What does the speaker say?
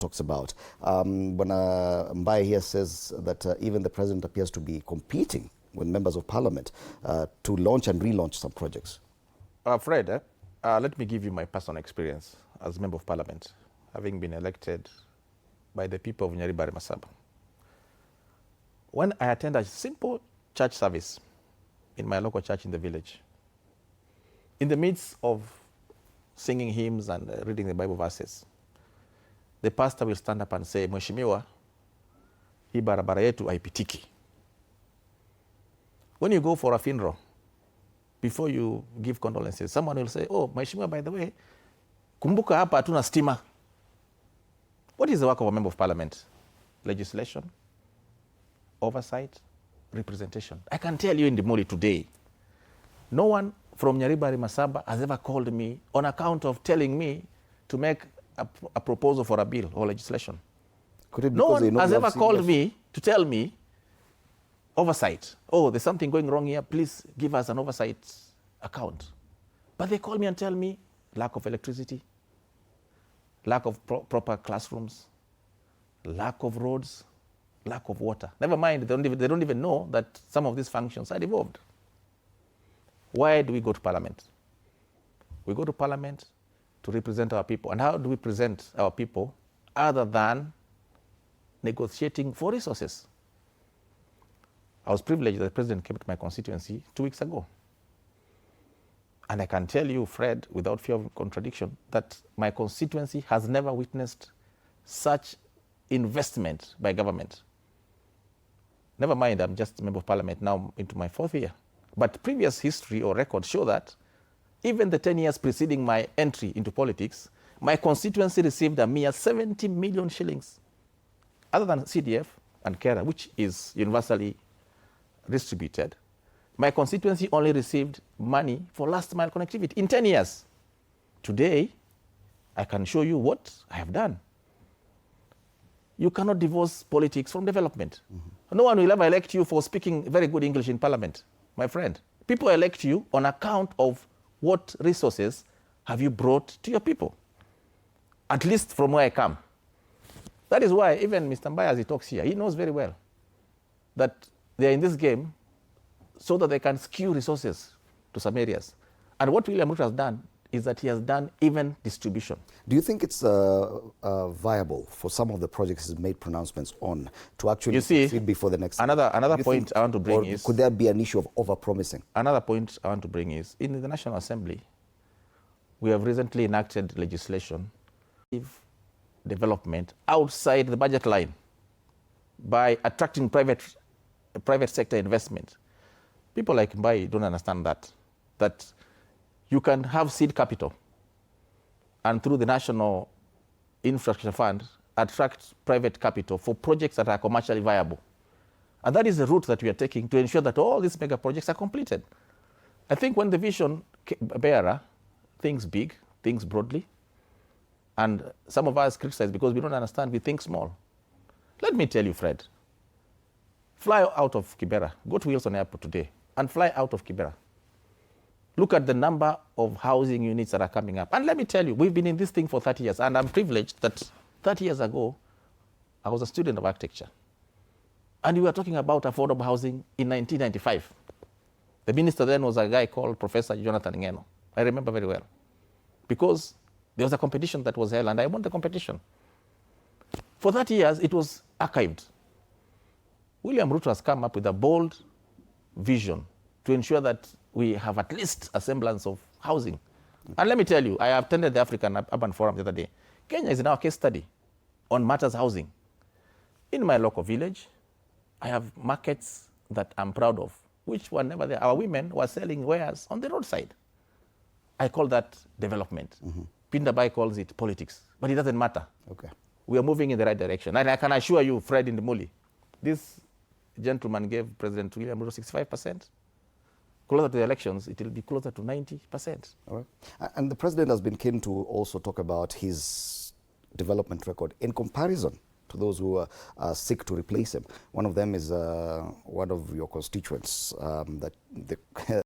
talks about. When Mbai here says that even the president appears to be competing with members of parliament to launch and relaunch some projects. Fred, let me give you my personal experience as member of parliament, having been elected by the people of Nyaribari Masaba. When I attend a simple church service in my local church in the village, in the midst of singing hymns and reading the Bible verses, the pastor will stand up and say, Mheshimiwa, hii barabara yetu haipitiki. When you go for a funeral, before you give condolences, someone will say, oh, Mheshimiwa, by the way, kumbuka hapa hatuna stima. What is the work of a member of parliament? Legislation, oversight, representation. I can tell you in the Muli today, no one from Nyaribari Masaba has ever called me on account of telling me to make a proposal for a bill or legislation. Could it be no one has ever called me to tell me oversight. Oh, there's something going wrong here. Please give us an oversight account. But they call me and tell me lack of electricity, lack of proper classrooms, lack of roads, lack of water. Never mind, they don't even know that some of these functions are devolved. Why do we go to parliament? We go to parliament to represent our people. And how do we present our people other than negotiating for resources? I was privileged that the president came to my constituency 2 weeks ago. And I can tell you, Fred, without fear of contradiction, that my constituency has never witnessed such investment by government. Never mind, I'm just a member of parliament now into my 4th year. But previous history or records show that even the 10 years preceding my entry into politics, my constituency received a mere 70 million shillings. Other than CDF and KERA, which is universally distributed, my constituency only received money for last mile connectivity in 10 years. Today, I can show you what I have done. You cannot divorce politics from development. Mm-hmm. No one will ever elect you for speaking very good English in parliament, my friend. People elect you on account of what resources have you brought to your people, at least from where I come. That is why even Mr. Mbai, as he talks here, he knows very well that they are in this game so that they can skew resources to some areas. And what William Ruto has done is that he has done even distribution. Do you think it's viable for some of the projects he's made pronouncements on to actually succeed before the next? Another point I want to bring is... Could there be an issue of over-promising? Another point I want to bring is, in the National Assembly, we have recently enacted legislation development outside the budget line by attracting private sector investment. People like Mbai don't understand that you can have seed capital and through the National Infrastructure Fund attract private capital for projects that are commercially viable. And that is the route that we are taking to ensure that all these mega projects are completed. I think when the vision bearer thinks big, thinks broadly, and some of us criticize because we don't understand, we think small. Let me tell you, Fred, fly out of Kibera, go to Wilson Airport today and fly out of Kibera. Look at the number of housing units that are coming up. And let me tell you, we've been in this thing for 30 years, and I'm privileged that 30 years ago, I was a student of architecture. And we were talking about affordable housing in 1995. The minister then was a guy called Professor Jonathan Ngeno. I remember very well. Because there was a competition that was held, and I won the competition. For 30 years, it was archived. William Ruto has come up with a bold vision to ensure that we have at least a semblance of housing. And let me tell you, I attended the African Urban Forum the other day. Kenya is now a case study on matters housing. In my local village, I have markets that I'm proud of, which were never there. Our women were selling wares on the roadside. I call that development. Mm-hmm. Pindabai calls it politics, but it doesn't matter. Okay. We are moving in the right direction. And I can assure you, Fred in the Muli, this gentleman gave President William Ruto 65%. Closer to the elections, it will be closer to 90%. All right. And the president has been keen to also talk about his development record in comparison to those who seek to replace him. One of them is one of your constituents that the